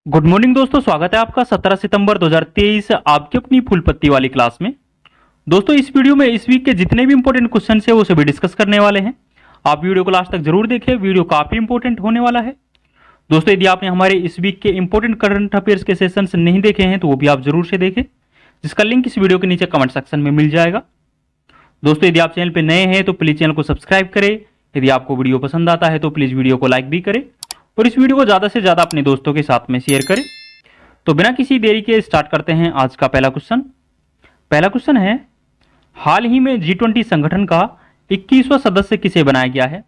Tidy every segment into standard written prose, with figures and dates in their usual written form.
Good morning दोस्तों, स्वागत है आपका 17 सितंबर 2023 आपकी अपनी फुल पत्ती वाली क्लास में। दोस्तों, इस वीडियो में इस वीक के जितने भी इंपॉर्टेंट क्वेश्चन है वो सभी डिस्कस करने वाले हैं। आप वीडियो को लास्ट तक जरूर देखें, वीडियो काफी इंपॉर्टेंट होने वाला है। दोस्तों, यदि आपने हमारे इस वीक के इंपॉर्टेंट करंट अफेयर्स के सेशंस नहीं देखे हैं तो वो भी आप जरूर से देखें, जिसका लिंक इस वीडियो के नीचे कमेंट सेक्शन में मिल जाएगा। दोस्तों, यदि आप चैनल पर नए हैं तो प्लीज चैनल को सब्सक्राइब करें। यदि आपको वीडियो पसंद आता है तो प्लीज वीडियो को लाइक भी करें और इस वीडियो को ज्यादा से ज्यादा अपने दोस्तों के साथ में शेयर करें। तो बिना किसी देरी के स्टार्ट करते हैं आज का पहला क्वेश्चन। पहला क्वेश्चन है, हाल ही में G20 संगठन का 21वां सदस्य किसे बनाया गया है?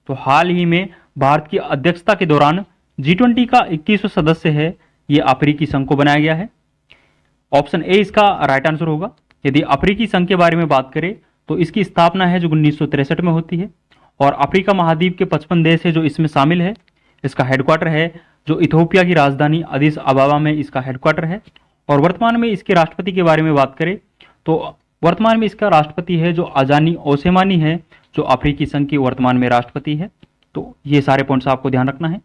तो हाल ही में भारत की अध्यक्षता के दौरान G20 का 21वां सदस्य है, ये अफ्रीकी संघ को बनाया गया है। ऑप्शन ए इसका राइट आंसर होगा। यदि अफ्रीकी संघ के बारे में बात करें तो इसकी स्थापना है जो 1963 में होती है और अफ्रीका महाद्वीप के 55 देश है जो इसमें शामिल है। इसका हेडक्वार्टर है जो इथोपिया की राजधानी अदिस अबाबा में इसका हेडक्वार्टर है। और वर्तमान में इसके राष्ट्रपति के बारे में बात करें तो वर्तमान में इसका राष्ट्रपति है जो अजानी ओसेमानी है, जो अफ्रीकी संघ की वर्तमान में राष्ट्रपति है। तो ये सारे पॉइंट्स आपको ध्यान रखना है।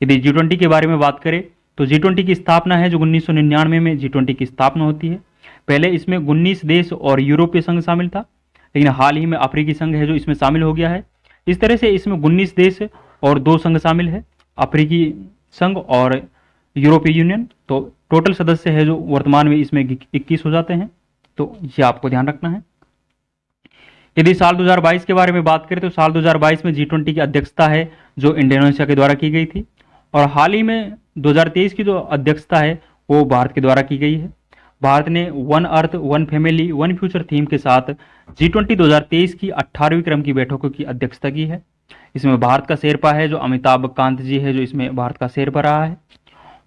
यदि G20 के बारे में बात करें तो G20 की स्थापना है जो 1999 में G20 की स्थापना होती है। पहले इसमें 19 देश और यूरोपीय संघ शामिल था, लेकिन हाल ही में अफ्रीकी संघ है जो इसमें शामिल हो गया है। इस तरह से इसमें 19 देश और 2 संघ शामिल है, अफ्रीकी संघ और यूरोपीय यूनियन। तो टोटल सदस्य है जो वर्तमान में इसमें 21 हो जाते हैं। तो ये आपको ध्यान रखना है। यदि साल 2022 के बारे में बात करें तो साल 2022 में G20 की अध्यक्षता है जो इंडोनेशिया के द्वारा की गई थी और हाल ही में 2023 की जो अध्यक्षता है वो भारत के द्वारा की गई है। भारत ने one earth one family one future theme के साथ G20 2023 की 18वीं क्रम की बैठकों की अध्यक्षता की है। इसमें भारत का शेरपा है जो अमिताभ कांत जी है जो इसमें भारत का शेरपा रहा है।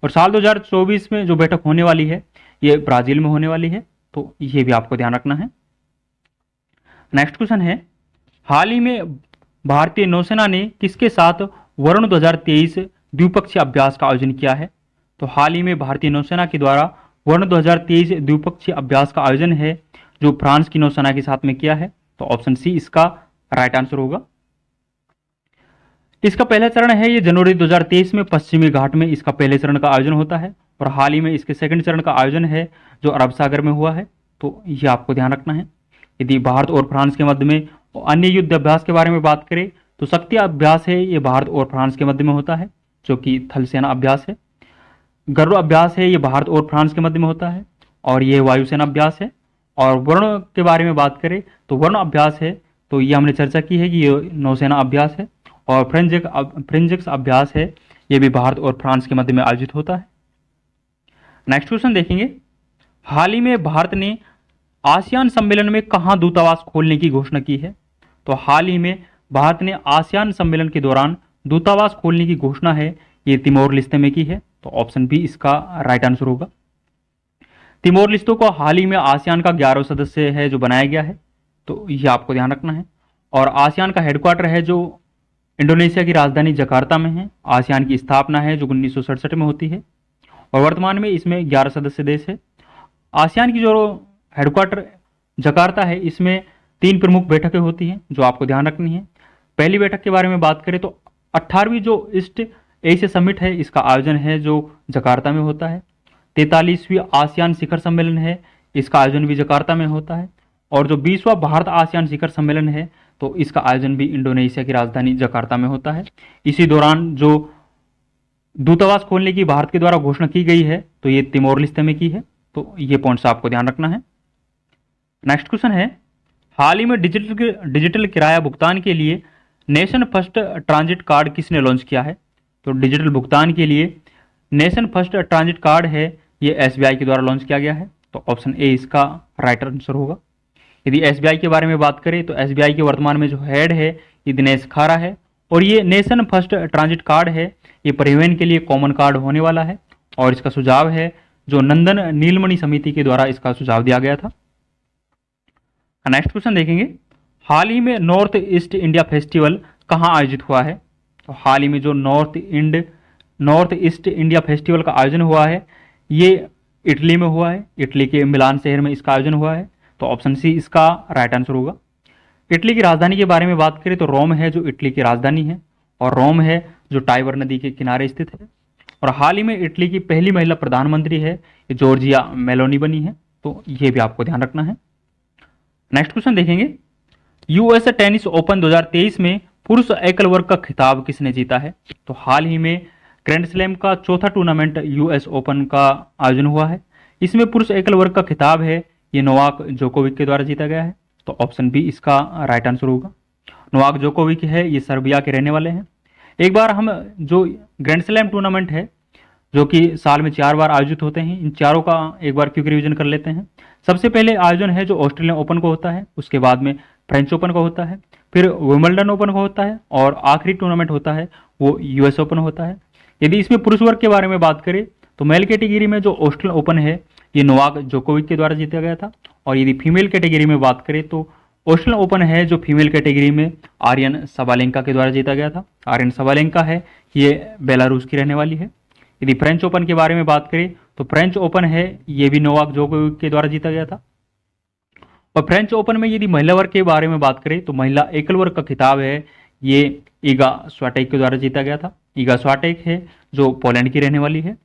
और साल 2024 में जो बैठक होने वाली है ये ब्राजील में होने वाली है। तो ये भी आपको ध्यान रखना है। नेक्स्ट क्वेश्चन है, हाल ही में भारतीय नौसेना ने किसके साथ वरुण 2023 द्विपक्षीय अभ्यास का आयोजन किया है? तो हाल ही में भारतीय नौसेना के द्वारा वरुण 2023 द्विपक्षीय अभ्यास का आयोजन है जो फ्रांस की नौसेना के साथ में किया है। तो ऑप्शन सी इसका राइट आंसर होगा। इसका पहला चरण है ये जनवरी 2023 में पश्चिमी घाट में इसका पहले चरण का आयोजन होता है और हाल ही में इसके सेकंड चरण का आयोजन है जो अरब सागर में हुआ है। तो ये आपको ध्यान रखना है। यदि भारत और फ्रांस के मध्य में अन्य युद्ध अभ्यास के बारे में बात करें तो शक्ति अभ्यास है ये भारत और फ्रांस के मध्य में होता है जो कि थल सेना अभ्यास है। गरुड़ अभ्यास है ये भारत और फ्रांस के मध्य में होता है और ये वायुसेना अभ्यास है। और वरुण के बारे में बात करें तो वरुण अभ्यास है तो ये हमने चर्चा की है कि ये नौसेना अभ्यास है। और फ्रेंजिक्स अभ्यास है ये भी भारत और फ्रांस के मध्य में आयोजित होता है। नेक्स्ट क्वेश्चन देखेंगे, हाल ही में भारत ने आसियान सम्मेलन में कहां दूतावास खोलने की घोषणा की है? तो हाल ही में भारत ने आसियान सम्मेलन के दौरान दूतावास खोलने की घोषणा है ये तिमोर लिस्ते में की है। तो ऑप्शन बी इसका राइट आंसर होगा। तिमोर लिस्तों को हाल ही में आसियान का 11वां सदस्य है जो बनाया गया है। तो ये आपको ध्यान रखना है। और आसियान का हेडक्वार्टर है जो इंडोनेशिया की राजधानी जकार्ता में है। आसियान की स्थापना है जो 1967 में होती है और वर्तमान में इसमें 11 सदस्य देश है। आसियान की जो हेडक्वार्टर जकार्ता है इसमें 3 प्रमुख बैठकें होती हैं जो आपको ध्यान रखनी है। पहली बैठक के बारे में बात करें तो 18वीं जो ईस्ट एशिया समिट है इसका आयोजन है जो जकार्ता में होता है। 43वीं आसियान शिखर सम्मेलन है इसका आयोजन भी जकार्ता में होता है। और जो 20वां भारत आसियान शिखर सम्मेलन है तो इसका आयोजन भी इंडोनेशिया की राजधानी जकार्ता में होता है। इसी दौरान जो दूतावास खोलने की भारत के द्वारा घोषणा की गई है तो ये तिमोर लिस्ते में की है। तो ये पॉइंट्स आपको ध्यान रखना है। नेक्स्ट क्वेश्चन है, हाल ही में डिजिटल किराया भुगतान के लिए नेशन फर्स्ट ट्रांजिट कार्ड किसने लॉन्च किया है? तो डिजिटल भुगतान के लिए नेशन फर्स्ट ट्रांजिट कार्ड है ये SBI के द्वारा लॉन्च किया गया है। तो ऑप्शन ए इसका राइट आंसर होगा। यदि SBI के बारे में बात करें तो SBI के वर्तमान में जो हेड है ये दिनेश खारा है और ये नेशन फर्स्ट ट्रांजिट कार्ड है ये परिवहन के लिए कॉमन कार्ड होने वाला है और इसका सुझाव है जो नंदन नीलमणि समिति के द्वारा इसका सुझाव दिया गया था। नेक्स्ट क्वेश्चन देखेंगे, हाल ही में नॉर्थ ईस्ट इंडिया फेस्टिवल कहाँ आयोजित हुआ है? तो हाल ही में जो नॉर्थ ईस्ट इंडिया फेस्टिवल का आयोजन हुआ है ये इटली में हुआ है। इटली के मिलान शहर में इसका आयोजन हुआ है। तो ऑप्शन सी इसका राइट आंसर होगा। इटली की राजधानी के बारे में बात करें तो रोम है जो इटली की राजधानी है और रोम है जो टाइबर नदी के किनारे स्थित है। और हाल ही में इटली की पहली महिला प्रधानमंत्री है, ये जॉर्जिया मेलोनी बनी है, तो ये भी आपको ध्यान रखना है। नेक्स्ट क्वेश्चन देखेंगे, यूएस टेनिस ओपन 2023 में पुरुष एकल वर्ग का खिताब किसने जीता है? तो हाल ही में ग्रैंड स्लैम का चौथा टूर्नामेंट यूएस ओपन का आयोजन हुआ है। इसमें पुरुष एकल वर्ग का खिताब है ये नोवाक जोकोविक के द्वारा जीता गया है, तो ऑप्शन बी इसका राइट आंसर होगा। नोवाक जोकोविक है, ये सर्बिया के रहने वाले हैं। एक बार हम जो ग्रैंड स्लैम टूर्नामेंट है जो कि साल में 4 बार आयोजित होते हैं, इन चारों का एक बार क्विक रिवीजन कर लेते हैं। सबसे पहले आयोजन है जो ऑस्ट्रेलियन ओपन को होता है, उसके बाद में फ्रेंच ओपन का होता है, फिर विंबलडन ओपन का होता है, और आखिरी टूर्नामेंट होता है वो यूएस ओपन होता है। यदि इसमें पुरुष वर्ग के बारे में बात करें तो मेल कैटेगरी में जो ऑस्ट्रेलियन ओपन है ये नोवाक जोकोविक के द्वारा जीता गया था, और यदि फीमेल कैटेगरी में बात करें तो ऑस्ट्रेलियन ओपन है जो फीमेल कैटेगरी में आर्यन सबालेंका के द्वारा जीता गया था। आर्यन सबालेंका है ये बेलारूस की रहने वाली है। यदि फ्रेंच ओपन के बारे में बात करें तो फ्रेंच ओपन है ये भी नोवाक जोकोविक के द्वारा जीता गया था। और फ्रेंच ओपन में यदि महिला वर्ग के बारे में बात करें तो महिला एकल वर्ग का खिताब है ये ईगा स्वाटेक के द्वारा जीता गया था। ईगा स्वाटेक है जो पोलैंड की रहने वाली है।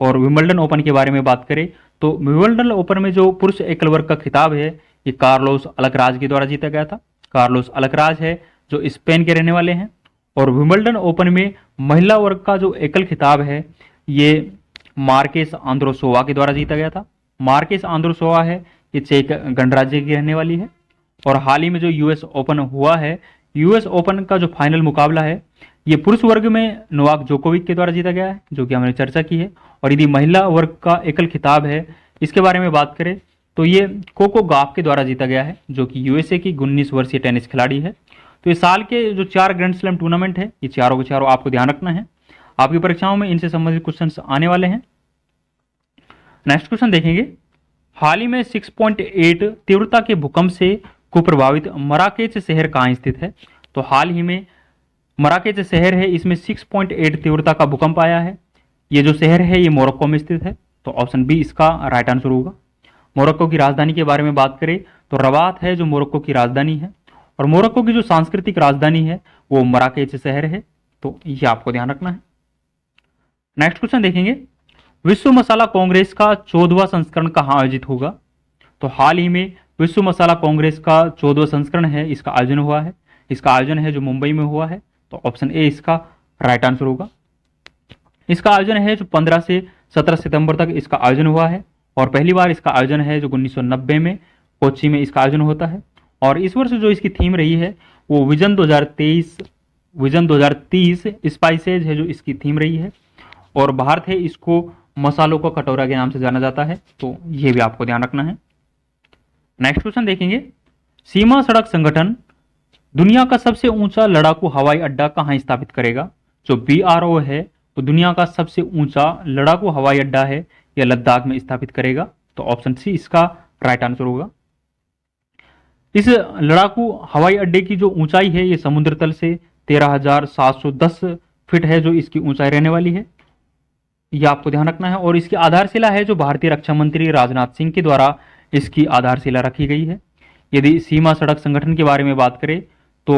और विंबलडन ओपन के बारे में बात करें तो विंबलडन ओपन में जो पुरुष एकल वर्ग का खिताब है ये कार्लोस अलकराज के द्वारा जीता गया था। कार्लोस अलकराज है जो स्पेन के रहने वाले हैं। और विंबलडन ओपन में महिला वर्ग का जो एकल खिताब है ये मार्केस आंद्रोसोवा के द्वारा जीता गया था। मार्केस आंद्रोसोवा है ये चेक गणराज्य की रहने वाली है। और हाल ही में जो यूएस ओपन हुआ है, यूएस ओपन का जो फाइनल मुकाबला है ये पुरुष वर्ग में नोवाक जोकोविक के द्वारा जीता गया है, जो कि हमने चर्चा की है। और यदि महिला वर्ग का एकल खिताब है इसके बारे में बात करें तो ये कोको गाफ के द्वारा जीता गया है, जो कि यूएसए की 19 वर्षीय टेनिस खिलाड़ी है। तो इस साल के जो 4 ग्रैंड स्लैम टूर्नामेंट है ये चारों के चारों आपको ध्यान रखना है, आपकी परीक्षाओं में इनसे संबंधित क्वेश्चन आने वाले हैं। नेक्स्ट क्वेश्चन देखेंगे, हाल ही में 6.8 तीव्रता के भूकंप से कुप्रभावित मराकेच शहर कहाँ स्थित है? तो हाल ही में मराकेच शहर है, इसमें 6.8 तीव्रता का भूकंप आया है। ये जो शहर है ये मोरक्को में स्थित है, तो ऑप्शन बी इसका राइट आंसर होगा। मोरक्को की राजधानी के बारे में बात करें तो रबात है जो मोरक्को की राजधानी है। और मोरक्को की जो सांस्कृतिक राजधानी है वो मराकेच शहर है, तो ये आपको ध्यान रखना है। नेक्स्ट क्वेश्चन देखेंगे, विश्व मसाला कांग्रेस का 14वां संस्करण कहाँ आयोजित होगा? तो हाल ही में विश्व मसाला कांग्रेस का 14वां संस्करण है इसका आयोजन हुआ है। इसका आयोजन है जो मुंबई में हुआ है, तो ऑप्शन ए इसका राइट आंसर होगा। इसका आयोजन है जो 15 से 17 सितंबर तक इसका आयोजन हुआ है। और पहली बार इसका आयोजन है जो 1990 में कोच्चि में इसका आयोजन होता है। और इस वर्ष जो इसकी थीम रही है वो विजन 2030 स्पाइसेज है जो इसकी थीम रही है। और भारत है इसको मसालों का कटोरा के नाम से जाना जाता है, तो ये भी आपको ध्यान रखना है। नेक्स्ट क्वेश्चन देखेंगे, सीमा सड़क संगठन दुनिया का सबसे ऊंचा लड़ाकू हवाई अड्डा कहाँ स्थापित करेगा? जो BRO है तो दुनिया का सबसे ऊंचा लड़ाकू हवाई अड्डा है यह लद्दाख में स्थापित करेगा, तो ऑप्शन सी इसका राइट आंसर होगा। इस लड़ाकू हवाई अड्डे की जो ऊंचाई है ये समुद्र तल से 13,710 फीट है जो इसकी ऊंचाई रहने वाली है, यह आपको ध्यान रखना है। और इसकी आधारशिला है जो भारतीय रक्षा मंत्री राजनाथ सिंह के द्वारा इसकी आधारशिला रखी गई है। यदि सीमा सड़क संगठन के बारे में बात करें तो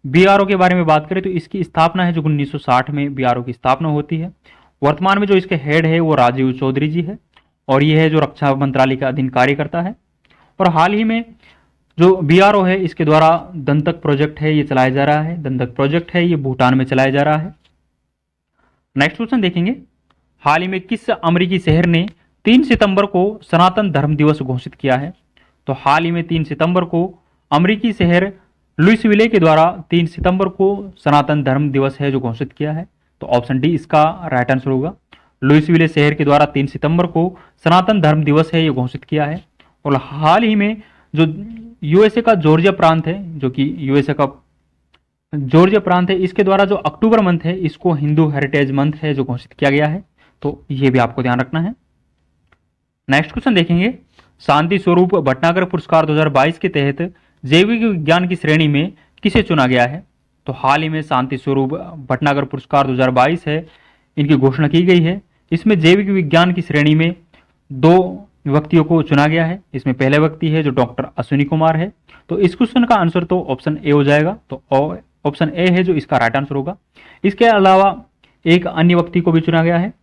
BRO के बारे में बात करें तो इसकी स्थापना है जो 1960 में BRO की स्थापना होती है। वर्तमान में जो इसके हेड है वो राजीव चौधरी जी है, और ये है जो रक्षा मंत्रालय के अधीन कार्य करता है। और हाल ही में जो BRO है इसके द्वारा दंतक प्रोजेक्ट है ये चलाया जा रहा है। दंतक प्रोजेक्ट है ये भूटान में चलाया जा रहा है। नेक्स्ट क्वेश्चन देखेंगे, हाल ही में किस अमेरिकी शहर ने 3 सितंबर को सनातन धर्म दिवस घोषित किया है? तो हाल ही में 3 सितंबर को अमेरिकी शहर लुइसविले के द्वारा 3 सितंबर को सनातन धर्म दिवस है जो घोषित किया है, तो ऑप्शन डी इसका राइट आंसर होगा। लुइसविले शहर के द्वारा 3 सितंबर को सनातन धर्म दिवस है ये घोषित किया है। और हाल ही में जो यूएसए का जॉर्जिया प्रांत है, जो कि यूएसए का जॉर्जिया प्रांत है, इसके द्वारा जो अक्टूबर मंथ है इसको हिंदू हेरिटेज मंथ है जो घोषित किया गया है, तो ये भी आपको ध्यान रखना है। नेक्स्ट क्वेश्चन देखेंगे, शांति स्वरूप भटनागर पुरस्कार 2022 के तहत जैविक विज्ञान की श्रेणी में किसे चुना गया है? तो हाल ही में शांति स्वरूप भटनागर पुरस्कार 2022 है इनकी घोषणा की गई है। इसमें जैविक विज्ञान की श्रेणी में 2 व्यक्तियों को चुना गया है। इसमें पहले व्यक्ति है जो डॉक्टर अश्विनी कुमार है, तो इस क्वेश्चन का आंसर तो ऑप्शन ए हो जाएगा, तो ऑप्शन ए है जो इसका राइट आंसर होगा। इसके अलावा एक अन्य व्यक्ति को भी चुना गया है।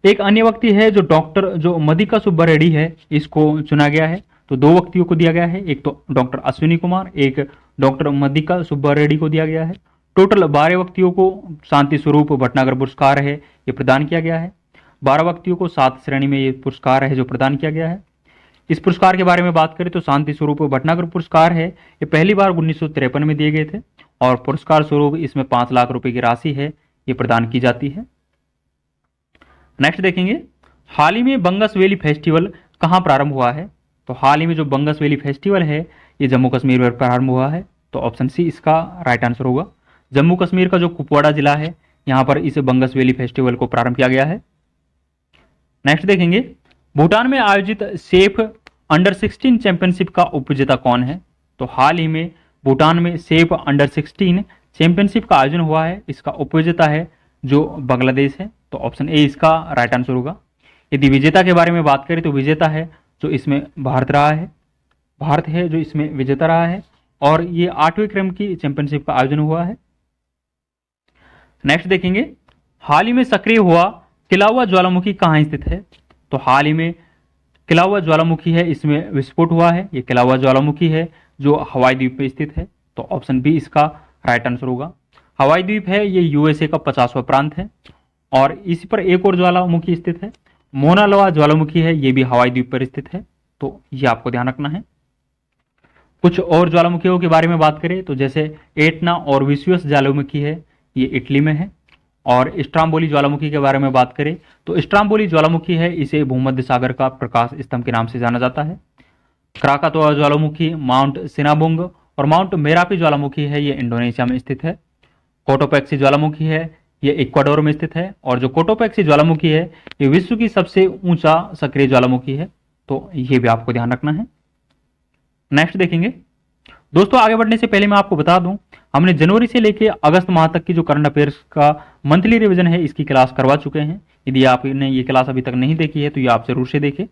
एक अन्य व्यक्ति है जो डॉक्टर जो मदिका सुब्बा रेड्डी है, इसको चुना गया है। तो दो व्यक्तियों को दिया गया है, एक तो डॉक्टर अश्विनी कुमार, एक डॉक्टर मदिका सुब्बा रेड्डी को दिया गया है। टोटल 12 व्यक्तियों को शांति स्वरूप भटनागर पुरस्कार है ये प्रदान किया गया है। 12 व्यक्तियों को 7 श्रेणी में ये पुरस्कार है जो प्रदान किया गया है। इस पुरस्कार के बारे में बात करें तो शांति स्वरूप भटनागर पुरस्कार है, ये पहली बार 1953 में दिए गए थे और पुरस्कार स्वरूप इसमें 5 लाख रुपए की राशि है ये प्रदान की जाती है। नेक्स्ट देखेंगे, हाल ही में बंगस वैली फेस्टिवल कहाँ प्रारंभ हुआ है? तो हाल ही में जो बंगस वैली फेस्टिवल है ये जम्मू कश्मीर में प्रारंभ हुआ है। तो ऑप्शन सी इसका राइट आंसर होगा। जम्मू कश्मीर का जो कुपवाड़ा जिला है यहाँ पर इस बंगस वैली फेस्टिवल को प्रारंभ किया गया है। नेक्स्ट देखेंगे, भूटान में आयोजित सेफ अंडर 16 चैंपियनशिप का उपविजेता कौन है? तो हाल ही में भूटान में सेफ अंडर 16 चैंपियनशिप का आयोजन हुआ है, इसका उपविजेता है जो बांग्लादेश है। तो ऑप्शन ए इसका राइट आंसर होगा। यदि विजेता के बारे में बात करें तो विजेता है जो इसमें भारत रहा है, भारत है जो इसमें विजेता रहा है और ये 8वें क्रम की चैंपियनशिप का आयोजन हुआ है। नेक्स्ट देखेंगे, हाल ही में सक्रिय हुआ किलावा ज्वालामुखी कहाँ स्थित है? तो हाल ही में किलावा ज्वालामुखी है इसमें विस्फोट हुआ है, ये किलावा ज्वालामुखी है जो हवाई द्वीप पे स्थित है। तो ऑप्शन बी इसका राइट आंसर होगा। हवाई द्वीप है ये यूएसए का 50वां प्रांत है और इसी पर एक और ज्वालामुखी स्थित है, मोना लावा ज्वालामुखी है, ये भी हवाई द्वीप पर स्थित है। तो ये आपको ध्यान रखना है। कुछ और ज्वालामुखियों के बारे में बात करें तो जैसे एटना और विश्वस ज्वालामुखी है ये इटली में है और स्ट्राम्बोली ज्वालामुखी के बारे में बात करें तो स्ट्राम्बोली ज्वालामुखी है इसे भूमध्य सागर का प्रकाश स्तंभ के नाम से जाना जाता है। क्राकातोआ ज्वालामुखी, माउंट सिनाबुंग और माउंट मेरापी ज्वालामुखी है ये इंडोनेशिया में स्थित है। कोटोपैक्सी ज्वालामुखी है ये इक्वाडोर में स्थित है और जो कोटोपैक्सी ज्वालामुखी है ये विश्व की सबसे ऊंचा सक्रिय ज्वालामुखी है। तो ये भी आपको ध्यान रखना है। नेक्स्ट देखेंगे दोस्तों, आगे बढ़ने से पहले मैं आपको बता दूं हमने जनवरी से लेकर अगस्त माह तक की जो करंट अफेयर्स का मंथली रिवीजन है इसकी क्लास करवा चुके हैं। यदि आपने ये क्लास अभी तक नहीं देखी है तो ये आप जरूर से देखें।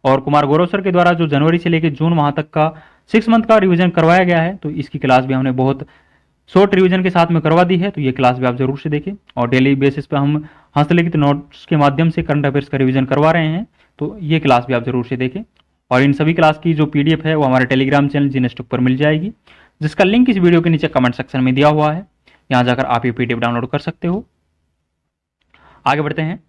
और कुमार गौरव सर के द्वारा जो जनवरी से लेकर जून माह तक का 6 मंथ का रिवीजन करवाया गया है तो इसकी क्लास भी हमने बहुत शॉर्ट रिवीजन के साथ में करवा दी है। तो ये क्लास भी आप जरूर से देखें और डेली बेसिस पे हम हस्तलिखित नोट्स के माध्यम से करंट अफेयर्स का रिवीजन करवा रहे हैं। तो ये क्लास भी आप जरूर से देखें और इन सभी क्लास की जो पीडीएफ है वो हमारे टेलीग्राम चैनल जीनेस्टॉक पर मिल जाएगी, जिसका लिंक इस वीडियो के नीचे कमेंट सेक्शन में दिया हुआ है। यहां जाकर आप ये पीडीएफ डाउनलोड कर सकते हो। आगे बढ़ते हैं,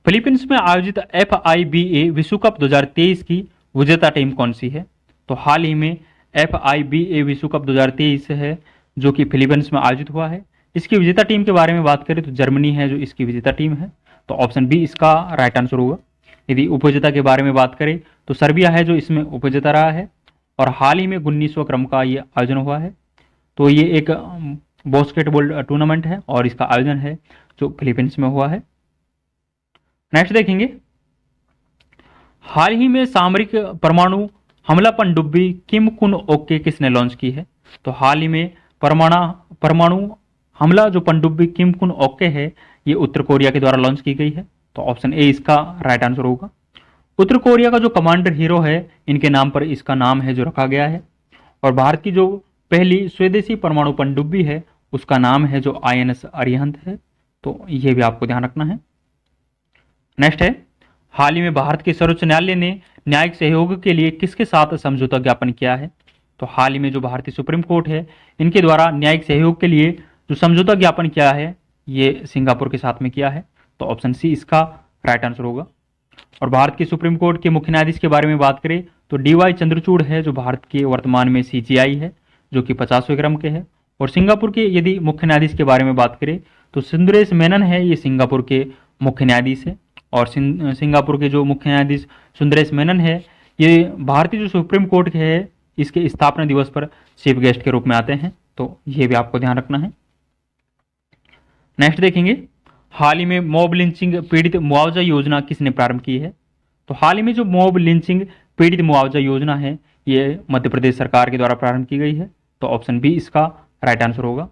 फिलीपींस में आयोजित FIBA विश्व कप 2023 की विजेता टीम कौन सी है? तो हाल ही में FIBA विश्व कप 2023 है जो कि फिलीपींस में आयोजित हुआ है। इसकी विजेता टीम के बारे में बात करें तो जर्मनी है जो इसकी विजेता टीम है। तो ऑप्शन बी इसका राइट आंसर होगा। यदि उपविजेता के बारे में बात करें तो सर्बिया है जो इसमें उपविजेता रहा है और हाल ही में 19वां क्रम का ये आयोजन हुआ है। तो ये एक बास्केटबॉल टूर्नामेंट है और इसका आयोजन है जो फिलीपींस में हुआ है। नेक्स्ट देखेंगे, हाल ही में सामरिक परमाणु हमला पनडुब्बी किम कुन ओके किसने लॉन्च की है? तो हाल ही में परमाणु हमला जो पनडुब्बी किम कुन ओके है ये उत्तर कोरिया के द्वारा लॉन्च की गई है। तो ऑप्शन ए इसका राइट आंसर होगा। उत्तर कोरिया का जो कमांडर हीरो है इनके नाम पर इसका नाम है जो रखा गया है और भारत की जो पहली स्वदेशी परमाणु पनडुब्बी है उसका नाम है जो INS अरिहंत है। तो ये भी आपको ध्यान रखना है। नेक्स्ट है, हाल ही में भारत के सर्वोच्च न्यायालय ने न्यायिक सहयोग के लिए किसके साथ समझौता ज्ञापन किया है? तो हाल ही में जो भारतीय सुप्रीम कोर्ट है इनके द्वारा न्यायिक सहयोग के लिए जो समझौता ज्ञापन किया है ये सिंगापुर के साथ में किया है। तो ऑप्शन सी इसका राइट आंसर होगा। और भारत के सुप्रीम कोर्ट के मुख्य न्यायाधीश के बारे में बात करें तो DY चंद्रचूड़ है जो भारत के वर्तमान में CJI है जो कि 50वें क्रम के हैं। और सिंगापुर के यदि मुख्य न्यायाधीश के बारे में बात करें तो सुंदरेश मेनन है ये सिंगापुर के मुख्य न्यायाधीश है और सिंगापुर के जो मुख्य न्यायाधीश सुंदरेश मेनन है ये भारतीय जो सुप्रीम कोर्ट है इसके स्थापना दिवस पर चीफ गेस्ट के रूप में आते हैं। तो ये भी आपको ध्यान रखना है। नेक्स्ट देखेंगे, हाल ही में मॉब लिंचिंग पीड़ित मुआवजा योजना किसने प्रारंभ की है? तो हाल ही में जो मॉब लिंचिंग पीड़ित मुआवजा योजना है ये मध्य प्रदेश सरकार के द्वारा प्रारंभ की गई है। तो ऑप्शन बी इसका राइट आंसर होगा।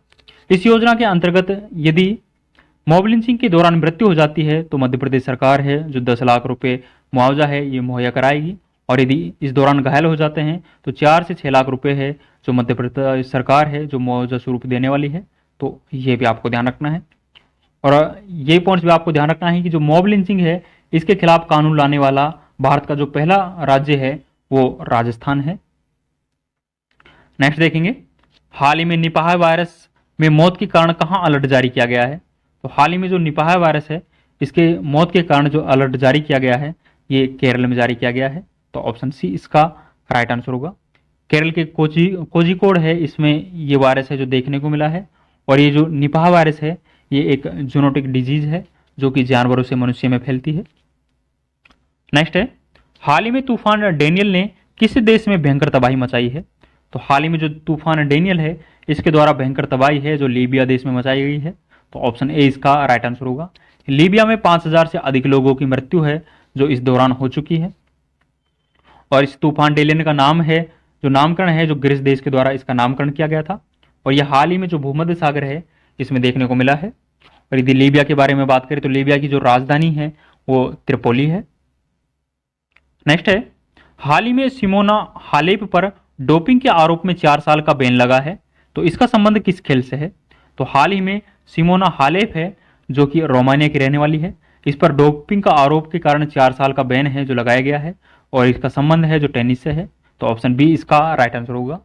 इस योजना के अंतर्गत यदि मॉब लिंचिंग के दौरान मृत्यु हो जाती है तो मध्य प्रदेश सरकार है जो 10 लाख रुपए मुआवजा है ये मुहैया कराएगी और यदि इस दौरान घायल हो जाते हैं तो 4 से 6 लाख रुपए है जो मध्य प्रदेश सरकार है जो मुआवजा स्वरूप देने वाली है। तो ये भी आपको ध्यान रखना है। और ये पॉइंट्स भी आपको ध्यान रखना है कि जो मॉब लिंचिंग है इसके खिलाफ कानून लाने वाला भारत का जो पहला राज्य है वो राजस्थान है। नेक्स्ट देखेंगे, हाल ही में निपाह वायरस में मौत के कारण कहाँ अलर्ट जारी किया गया है? तो हाल ही में जो निपाह वायरस है इसके मौत के कारण जो अलर्ट जारी किया गया है ये केरल में जारी किया गया है। तो ऑप्शन सी इसका राइट आंसर होगा। केरल के कोझिकोड है, इसमें ये वायरस है जो देखने को मिला है। और ये जो निपाह वायरस है ये एक जूनोटिक डिजीज है जो कि जानवरों से मनुष्य में फैलती है। नेक्स्ट है, हाल ही में तूफान डेनियल ने किस देश में भयंकर तबाही मचाई है? तो हाल ही में जो तूफान डेनियल है इसके द्वारा भयंकर तबाही है जो लीबिया देश में मचाई गई है। तो ऑप्शन ए इसका राइट आंसर होगा। लीबिया में 5000 से अधिक लोगों की मृत्यु है जो इस दौरान हो चुकी है। और इस तूफान डेनियल का नाम है, जो नामकरण है जो ग्रीस देश के द्वारा इसका नामकरण किया गया था। और यह हाल ही में जो भूमध्य सागर है इसमें देखने को मिला है। और यदि लीबिया के बारे में बात करें तो लीबिया की जो राजधानी है वो त्रिपोली है। नेक्स्ट है, हाल ही में सिमोना हालेप पर डोपिंग के आरोप में 4 साल का बैन लगा है। तो इसका संबंध किस खेल से है? तो हाल ही में सिमोना हालेप है जो कि रोमानिया की रहने वाली है, इस पर डोपिंग का आरोप के कारण 4 साल का बैन है जो लगाया गया है। और इसका संबंध है जो टेनिस से है। तो ऑप्शन बी इसका राइट आंसर होगा।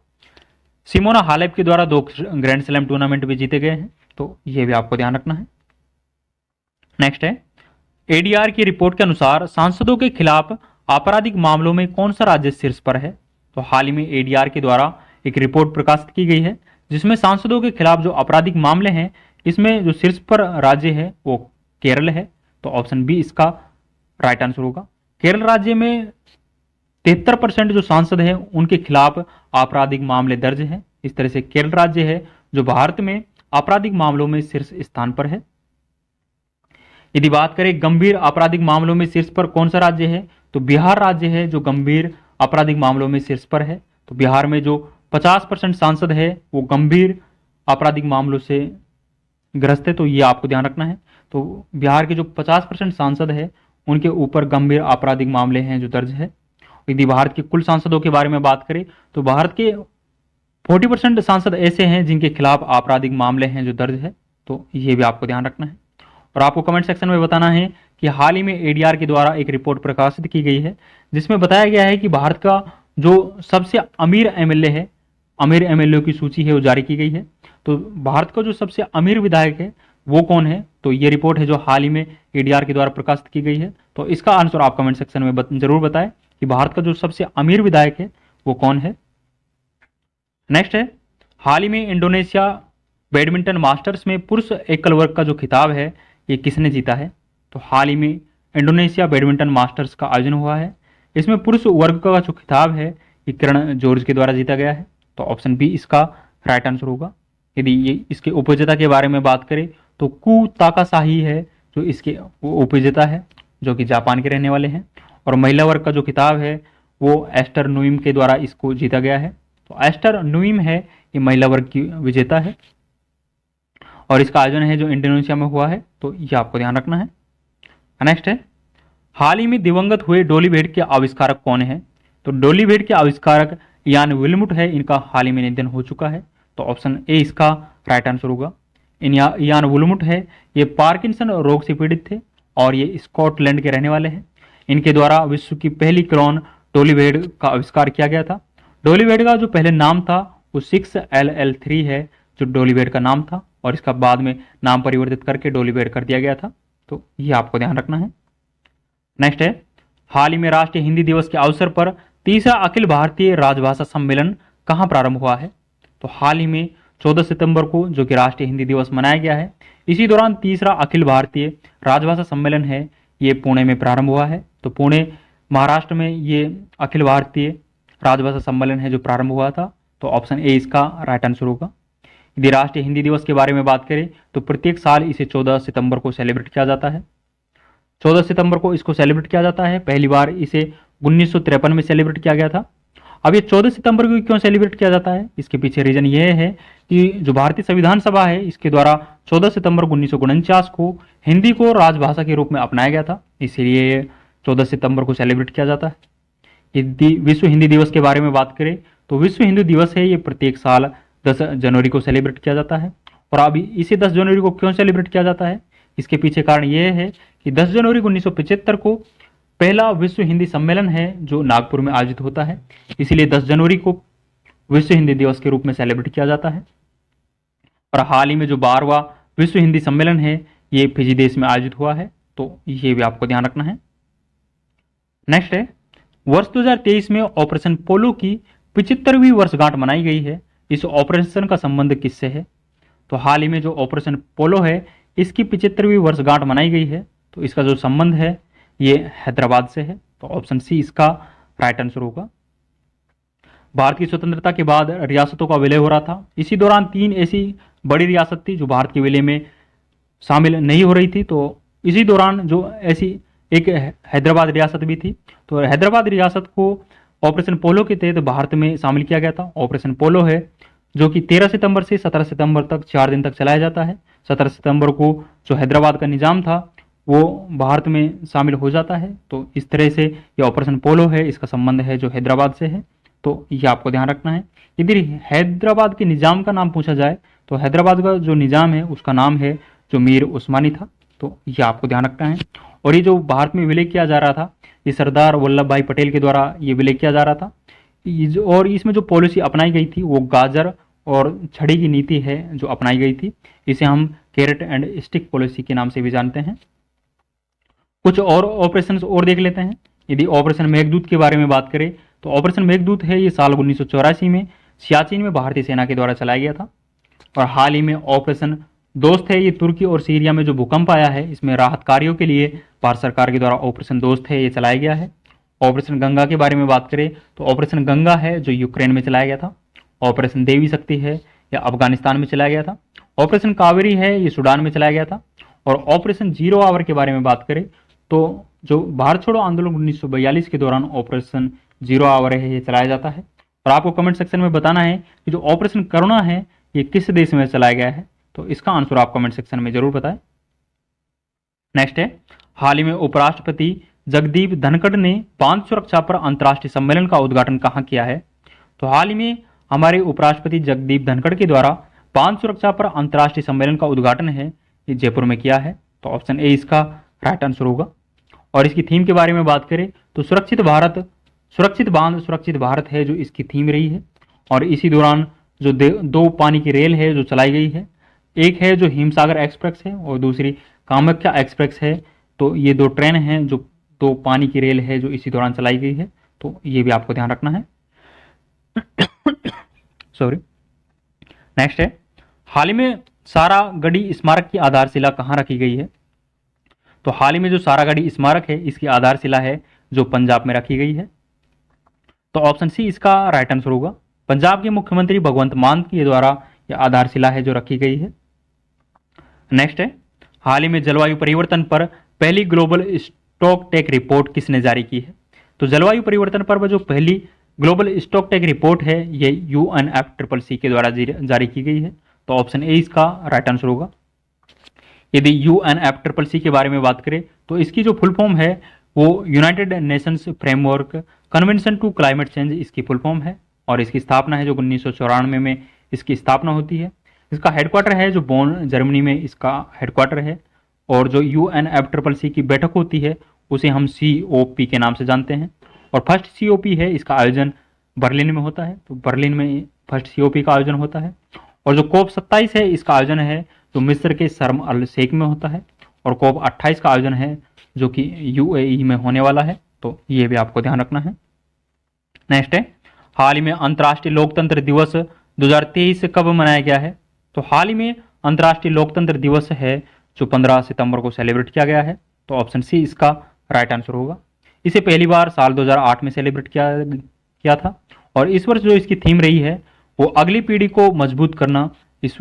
सिमोना हालेप के द्वारा 2 ग्रैंड स्लैम टूर्नामेंट भी जीते गए हैं। तो ये भी आपको ध्यान रखना है। नेक्स्ट है, एडीआर की रिपोर्ट के अनुसार सांसदों के खिलाफ आपराधिक मामलों में कौन सा राज्य शीर्ष पर है? तो हाल ही में एडीआर के द्वारा एक रिपोर्ट प्रकाशित की गई है जिसमें सांसदों के खिलाफ जो आपराधिक मामले हैं इसमें जो शीर्ष पर राज्य है वो केरल है। तो ऑप्शन बी इसका राइट आंसर होगा। केरल राज्य में 73% जो सांसद हैं उनके खिलाफ आपराधिक मामले दर्ज हैं। इस तरह से केरल राज्य है जो भारत में आपराधिक मामलों में शीर्ष स्थान पर है। यदि बात करें गंभीर आपराधिक मामलों में शीर्ष पर कौन सा राज्य है, तो बिहार राज्य है जो गंभीर आपराधिक मामलों में शीर्ष पर है। तो बिहार में जो 50% सांसद है वो गंभीर आपराधिक मामलों से ग्रस्त है। तो ये आपको ध्यान रखना है। तो बिहार के जो 50% सांसद है उनके ऊपर गंभीर आपराधिक मामले हैं जो दर्ज है। यदि भारत के कुल सांसदों के बारे में बात करें तो भारत के 40% सांसद ऐसे हैं जिनके खिलाफ आपराधिक मामले हैं जो दर्ज है। तो ये भी आपको ध्यान रखना है। और आपको कमेंट सेक्शन में बताना है कि हाल ही में एडीआर के द्वारा एक रिपोर्ट प्रकाशित की गई है जिसमें बताया गया है कि भारत का जो सबसे अमीर एमएलए है, अमीर एमएलए की सूची है वो जारी की गई है। तो भारत का जो सबसे अमीर विधायक है वो कौन है? तो ये रिपोर्ट है जो हाल ही में एडीआर के द्वारा प्रकाशित की गई है। तो इसका आंसर आप कमेंट सेक्शन में जरूर बताएं कि भारत का जो सबसे अमीर विधायक है वो कौन है। नेक्स्ट है, हाल ही में इंडोनेशिया बैडमिंटन मास्टर्स में पुरुष एकल वर्ग का जो खिताब है ये किसने जीता है? तो हाल ही में इंडोनेशिया बैडमिंटन मास्टर्स का आयोजन हुआ है। इसमें पुरुष वर्ग का जो खिताब है ये किरण जॉर्ज के द्वारा जीता गया है। तो ऑप्शन बी इसका राइट आंसर होगा। यदि ये इसके उपविजेता के बारे में बात करें तो कू ताकासाही है जो इसके उपविजेता है जो कि जापान के रहने वाले हैं। और महिला वर्ग का जो खिताब है वो एस्टर नुइम के द्वारा इसको जीता गया है। तो एस्टर नुइम है ये महिला वर्ग की विजेता है और इसका आयोजन है जो इंडोनेशिया में हुआ है। तो ये आपको ध्यान रखना है। नेक्स्ट है, हाल ही में दिवंगत हुए डोली भेड़ के आविष्कारक कौन है? तो डोली भेड़ के आविष्कारक यान विल्मुट है, इनका हाल ही में निधन हो चुका है। तो ऑप्शन ए इसका राइट आंसर होगा। यान विल्मुट है ये पार्किंसन रोग से पीड़ित थे और ये स्कॉटलैंड के रहने वाले हैं। इनके द्वारा विश्व की पहली क्लोन डोली भेड़ का आविष्कार किया गया था। डोली भेड़ का जो पहले नाम था वो 6LL3 है जो डोली भेड़ का नाम था और इसका बाद में नाम परिवर्तित करके डोली भेड़ कर दिया गया था। तो ये आपको ध्यान रखना है। नेक्स्ट है, हाल ही में राष्ट्रीय हिंदी दिवस के अवसर पर तीसरा अखिल भारतीय राजभाषा सम्मेलन कहाँ प्रारंभ हुआ है? तो हाल ही में 14 सितंबर को जो कि राष्ट्रीय हिंदी दिवस मनाया गया है, इसी दौरान तीसरा अखिल भारतीय राजभाषा सम्मेलन है ये पुणे में प्रारंभ हुआ है। तो पुणे महाराष्ट्र में ये अखिल भारतीय राजभाषा सम्मेलन है जो प्रारंभ हुआ था। तो ऑप्शन ए इसका राइट आंसर होगा। यदि राष्ट्रीय हिंदी दिवस के बारे में बात करें तो प्रत्येक साल इसे 14 सितंबर को सेलिब्रेट किया जाता है। 14 सितंबर को इसको सेलिब्रेट किया जाता है। पहली बार इसे 1953 में सेलिब्रेट किया गया था। अब ये 14 सितंबर को क्यों सेलिब्रेट किया जाता है, इसके पीछे रीजन ये है कि जो भारतीय संविधान सभा है इसके द्वारा 14 सितंबर 1949 को हिंदी को राजभाषा के रूप में अपनाया गया था, इसीलिए 14 सितंबर को सेलिब्रेट किया जाता है। यदि विश्व हिंदी दिवस के बारे में बात करें तो विश्व हिंदी दिवस है ये प्रत्येक साल 10 जनवरी को सेलिब्रेट किया जाता है और अभी इसी 10 जनवरी को क्यों सेलिब्रेट किया जाता है, इसके पीछे कारण यह है कि 10 जनवरी 1975 को पहला विश्व हिंदी सम्मेलन है जो नागपुर में आयोजित होता है, इसलिए 10 जनवरी को विश्व हिंदी दिवस के रूप में सेलिब्रेट किया जाता है। और हाल ही में जो 12वां विश्व हिंदी सम्मेलन है ये फिजी देश में आयोजित हुआ है, तो ये भी आपको ध्यान रखना है। नेक्स्ट है, वर्ष 2023 में ऑपरेशन पोलो की 75वीं वर्षगांठ मनाई गई है। इस ऑपरेशन का संबंध किससे है, तो हाल ही में जो ऑपरेशन पोलो है इसकी 75वीं वर्षगांठ मनाई गई है, तो इसका जो संबंध है ये हैदराबाद से है, तो ऑप्शन सी इसका राइट आंसर होगा। भारत की स्वतंत्रता के बाद रियासतों का विलय हो रहा था, इसी दौरान 3 ऐसी बड़ी रियासत थी जो भारत के विलय में शामिल नहीं हो रही थी, तो इसी दौरान जो ऐसी एक हैदराबाद रियासत भी थी, तो हैदराबाद रियासत को ऑपरेशन पोलो के तहत भारत में शामिल किया गया था। ऑपरेशन पोलो है जो कि 13 सितंबर से 17 सितंबर तक 4 दिन तक चलाया जाता है। 17 सितंबर को जो हैदराबाद का निज़ाम था वो भारत में शामिल हो जाता है, तो इस तरह से ये ऑपरेशन पोलो है, इसका संबंध है जो हैदराबाद से है, तो ये आपको ध्यान रखना है। यदि हैदराबाद के निज़ाम का नाम पूछा जाए तो हैदराबाद का जो निज़ाम है उसका नाम है जो मीर उस्मानी था, तो ये आपको ध्यान रखना है। और ये जो भारत में विलय किया जा रहा था ये सरदार वल्लभ भाई पटेल के द्वारा ये विलय किया जा रहा था, और इसमें जो पॉलिसी अपनाई गई थी वो गाजर और छड़ी की नीति है जो अपनाई गई थी, इसे हम कैरेट एंड स्टिक पॉलिसी के नाम से भी जानते हैं। कुछ और ऑपरेशन और देख लेते हैं। यदि ऑपरेशन मेघदूत के बारे में बात करें तो ऑपरेशन मेघदूत है ये साल 1984 में सियाचिन में भारतीय सेना के द्वारा चलाया गया था। और हाल ही में ऑपरेशन दोस्त है ये तुर्की और सीरिया में जो भूकंप आया है इसमें राहत कार्यों के लिए भारत सरकार के द्वारा ऑपरेशन दोस्त है ये चलाया गया है। ऑपरेशन गंगा के बारे में बात करें तो ऑपरेशन गंगा है जो यूक्रेन में चलाया गया था। ऑपरेशन देवी शक्ति है या अफगानिस्तान में चलाया गया था। ऑपरेशन कावेरी है ये सूडान में चलाया गया था। और ऑपरेशन जीरो आवर के बारे में बात करें तो जो भारत छोड़ो आंदोलन 1942 के दौरान ऑपरेशन जीरो आवर है ये चलाया जाता है। और आपको कमेंट सेक्शन में बताना है कि जो ऑपरेशन करुणा है ये किस देश में चलाया गया है, तो इसका आंसर आप कमेंट सेक्शन में जरूर बताएं। नेक्स्ट है, हाल ही में उपराष्ट्रपति जगदीप धनखड़ ने बांध सुरक्षा पर अंतर्राष्ट्रीय सम्मेलन का उद्घाटन कहाँ किया है, तो हाल ही में हमारे उपराष्ट्रपति जगदीप धनखड़ के द्वारा बांध सुरक्षा पर अंतर्राष्ट्रीय सम्मेलन का उद्घाटन है ये जयपुर में किया है, तो ऑप्शन ए इसका राइट आंसर होगा। और इसकी थीम के बारे में बात करें तो सुरक्षित भारत, सुरक्षित बांध सुरक्षित भारत है जो इसकी थीम रही है। और इसी दौरान जो दो पानी की रेल है जो चलाई गई है, एक है जो हिमसागर एक्सप्रेस है और दूसरी कामाख्या एक्सप्रेस है, तो ये 2 ट्रेन हैं जो 2 पानी की रेल है जो इसी दौरान चलाई गई है, तो ये भी आपको ध्यान रखना है। सॉरी। नेक्स्ट है, हाल ही में सारागढ़ी स्मारक की आधारशिला कहाँ रखी गई है, तो हाल ही में जो सारागढ़ी स्मारक है इसकी आधारशिला है जो पंजाब में रखी गई है, तो ऑप्शन सी इसका राइट आंसर होगा। पंजाब के मुख्यमंत्री भगवंत मान के द्वारा यह आधारशिला है जो रखी गई है। नेक्स्ट है, हाल ही में जलवायु परिवर्तन पर पहली ग्लोबल स्टॉक टेक रिपोर्ट किसने जारी की है, तो जलवायु परिवर्तन पर जो पहली ग्लोबल स्टॉक टेक रिपोर्ट है ये UNFCCC के द्वारा जारी की गई है, तो ऑप्शन ए इसका राइट आंसर होगा। यदि UNFCCC के बारे में बात करें तो इसकी जो फुल फॉर्म है वो United Nations Framework Convention to Climate Change इसकी फुल फॉर्म है। और इसकी स्थापना है जो 1994 में इसकी स्थापना होती है। इसका हेडक्वार्टर है जो बोन जर्मनी में इसका हेडक्वार्टर है। और जो UNFCCC की बैठक होती है उसे हम COP के नाम से जानते हैं। और फर्स्ट COP है इसका आयोजन बर्लिन में होता है, तो बर्लिन में फर्स्ट COP का आयोजन होता है। और जो COP 27 है इसका आयोजन है जो मिस्र के शर्म अल शेख में होता है। और COP 28 का आयोजन है जो कि UAE में होने वाला है, तो ये भी आपको ध्यान रखना है। नेक्स्ट है, हाल ही में अंतर्राष्ट्रीय लोकतंत्र दिवस 2023 कब मनाया गया है, तो हाल ही में अंतर्राष्ट्रीय लोकतंत्र दिवस है जो 15 सितंबर को सेलिब्रेट किया गया है, तो ऑप्शन सी इसका राइट आंसर होगा। इसे पहली बार साल 2008 में सेलिब्रेट किया था। और इस वर्ष जो इसकी थीम रही है वो अगली पीढ़ी को मजबूत करना इस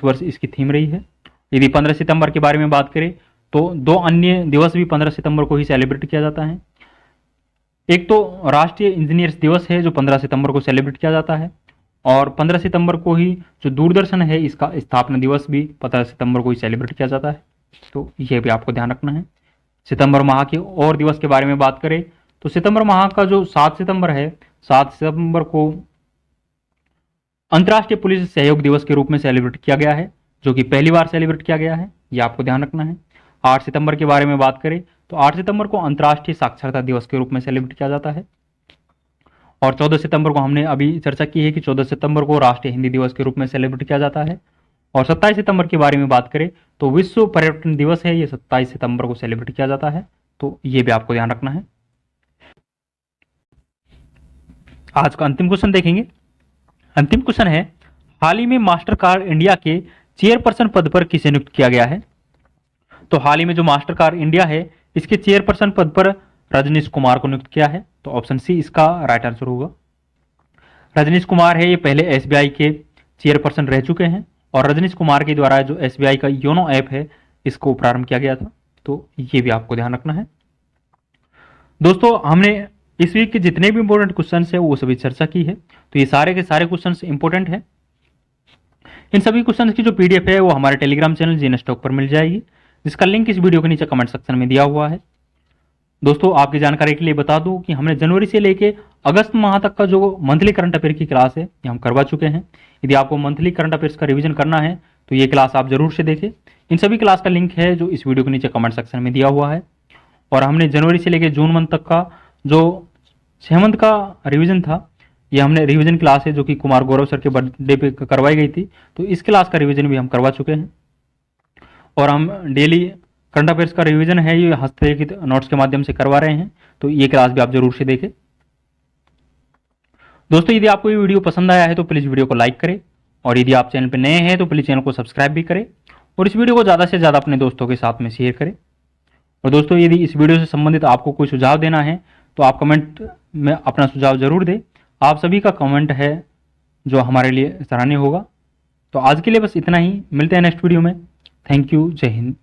वर्ष इसकी थीम रही है। यदि 15 सितंबर के बारे में बात करें तो 2 अन्य दिवस भी 15 सितंबर को ही सेलिब्रेट किया जाता है। एक तो राष्ट्रीय इंजीनियर्स दिवस है जो 15 सितंबर को सेलिब्रेट किया जाता है। और 15 सितंबर को ही जो दूरदर्शन है इसका स्थापना दिवस भी 15 सितंबर को ही सेलिब्रेट किया जाता है, तो ये भी आपको ध्यान रखना है। सितंबर माह के और दिवस के बारे में बात करें तो सितंबर माह का जो 7 सितंबर है, 7 सितंबर को अंतर्राष्ट्रीय पुलिस सहयोग दिवस के रूप में सेलिब्रेट किया गया है, जो कि पहली बार सेलिब्रेट किया गया है, ये आपको ध्यान रखना है। 8 सितंबर के बारे में बात करें तो 8 सितंबर को अंतर्राष्ट्रीय साक्षरता दिवस के रूप में सेलिब्रेट किया जाता है। और 14 सितंबर को हमने अभी चर्चा की है कि 14 सितंबर को राष्ट्रीय हिंदी दिवस के रूप में सेलिब्रेट किया जाता है। और 27 सितंबर के बारे में बात करें तो विश्व पर्यटन दिवस है, ये 27 सितंबर को सेलिब्रेट किया जाता है, तो ये भी आपको ध्यान रखना है। आज का अंतिम क्वेश्चन देखेंगे। अंतिम क्वेश्चन है, हाल ही में मास्टर कार्ड इंडिया के चेयरपर्सन पद पर किसे नियुक्त किया गया है? तो हाल ही में जो मास्टर कार्ड इंडिया है इसके चेयरपर्सन पद पर रजनीश कुमार को नियुक्त किया है, तो ऑप्शन सी इसका राइट आंसर होगा। रजनीश कुमार है, ये पहले एसबीआई के चेयरपर्सन रह चुके हैं और रजनीश कुमार के द्वारा जो एसबीआई का योनो ऐप है इसको प्रारंभ किया गया था, तो ये भी आपको ध्यान रखना है। दोस्तों हमने इस वीक के जितने भी इंपॉर्टेंट क्वेश्चन है वो सभी चर्चा की है, तो ये सारे के सारे क्वेश्चन इंपॉर्टेंट है। इन सभी क्वेश्चन की जो पीडीएफ है वो हमारे टेलीग्राम चैनल जीएनएस टॉक पर मिल जाएगी, जिसका लिंक इस वीडियो के नीचे कमेंट सेक्शन में दिया हुआ है। दोस्तों आपकी जानकारी के लिए बता दूं कि हमने जनवरी से लेके अगस्त माह तक का जो मंथली करंट अफेयर की क्लास है ये हम करवा चुके हैं। यदि आपको मंथली करंट अफेयर्स का रिवीजन करना है तो ये क्लास आप जरूर से देखें। इन सभी क्लास का लिंक है जो इस वीडियो के नीचे कमेंट सेक्शन में दिया हुआ है। और हमने जनवरी से लेकर जून मंथ तक का जो 6 मंथ का रिवीजन था, ये हमने रिवीजन क्लास है जो कि कुमार गौरव सर के बर्थडे पे करवाई गई थी, तो इस क्लास का रिवीजन भी हम करवा चुके हैं। और हम डेली करंट अफेयर्स का रिवीजन है ये हस्तलिखित नोट्स के माध्यम से करवा रहे हैं, तो ये क्लास भी आप जरूर से देखें। दोस्तों यदि आपको ये वीडियो पसंद आया है तो प्लीज़ वीडियो को लाइक करें, और यदि आप चैनल पर नए हैं तो प्लीज़ चैनल को सब्सक्राइब भी करें और इस वीडियो को ज़्यादा से ज़्यादा अपने दोस्तों के साथ में शेयर करें। और दोस्तों यदि इस वीडियो से संबंधित आपको कोई सुझाव देना है तो आप कमेंट में अपना सुझाव जरूर दें। आप सभी का कमेंट है जो हमारे लिए सराहनीय होगा। तो आज के लिए बस इतना ही, मिलते हैं नेक्स्ट वीडियो में। थैंक यू, जय हिंद।